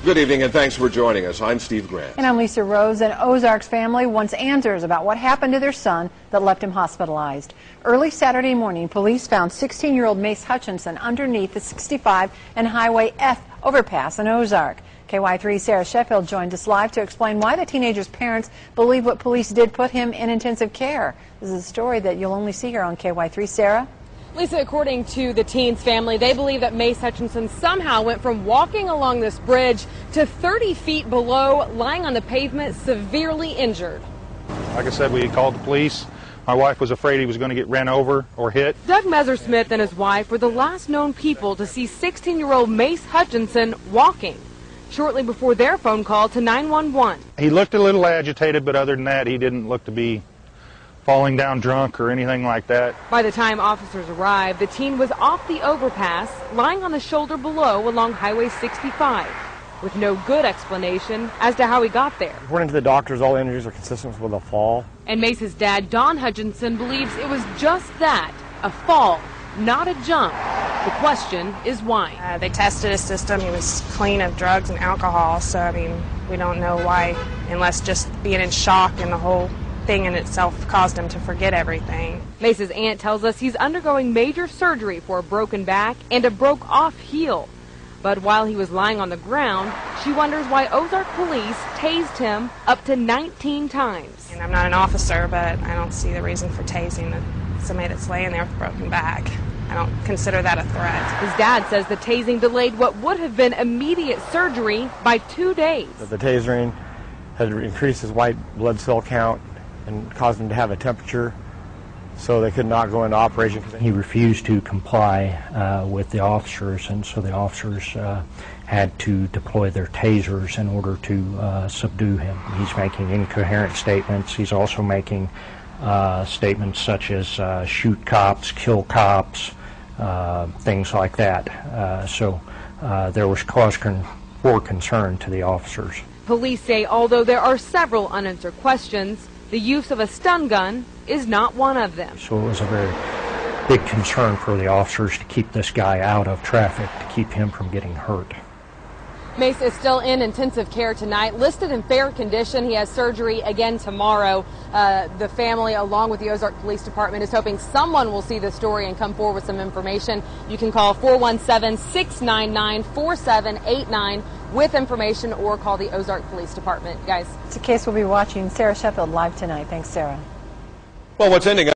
Good evening and thanks for joining us. I'm Steve Grant. And I'm Lisa Rose. An Ozarks family wants answers about what happened to their son that left him hospitalized. Early Saturday morning, police found 16-year-old Mace Hutchinson underneath the 65 and Highway F overpass in Ozark. KY3 Sarah Sheffield joined us live to explain why the teenager's parents believe what police did put him in intensive care. This is a story that you'll only see here on KY3. Sarah? Lisa, according to the teen's family, they believe that Mace Hutchinson somehow went from walking along this bridge to 30 feet below, lying on the pavement, severely injured. Like I said, we called the police. My wife was afraid he was going to get ran over or hit. Doug Messersmith and his wife were the last known people to see 16-year-old Mace Hutchinson walking shortly before their phone call to 911. He looked a little agitated, but other than that, he didn't look to be falling down drunk or anything like that. By the time officers arrived, the teen was off the overpass, lying on the shoulder below along Highway 65, with no good explanation as to how he got there. According to the doctors, all injuries are consistent with a fall. And Mace's dad, Don Hutchinson, believes it was just that, a fall, not a jump. The question is why. They tested his system. He was clean of drugs and alcohol, so I mean, we don't know why, unless just being in shock and the whole thing in itself caused him to forget everything. Mace's aunt tells us he's undergoing major surgery for a broken back and a broke-off heel. But while he was lying on the ground, she wonders why Ozark police tased him up to 19 times. And I'm not an officer, but I don't see the reason for tasing somebody that's laying there with a broken back. I don't consider that a threat. His dad says the tasing delayed what would have been immediate surgery by 2 days. The tasering had increased his white blood cell count and caused him to have a temperature, so they could not go into operation. He refused to comply with the officers, and so the officers had to deploy their tasers in order to subdue him. He's making incoherent statements. He's also making statements such as shoot cops, kill cops, things like that. So there was cause for concern to the officers. Police say although there are several unanswered questions, the use of a stun gun is not one of them. So it was a very big concern for the officers to keep this guy out of traffic, to keep him from getting hurt. Mace is still in intensive care tonight, listed in fair condition. He has surgery again tomorrow. The family, along with the Ozark Police Department, is hoping someone will see the story and come forward with some information. You can call 417-699-4789 with information or call the Ozark Police Department. Guys. It's a case we'll be watching. Sarah Sheffield live tonight. Thanks, Sarah. Well, what's ending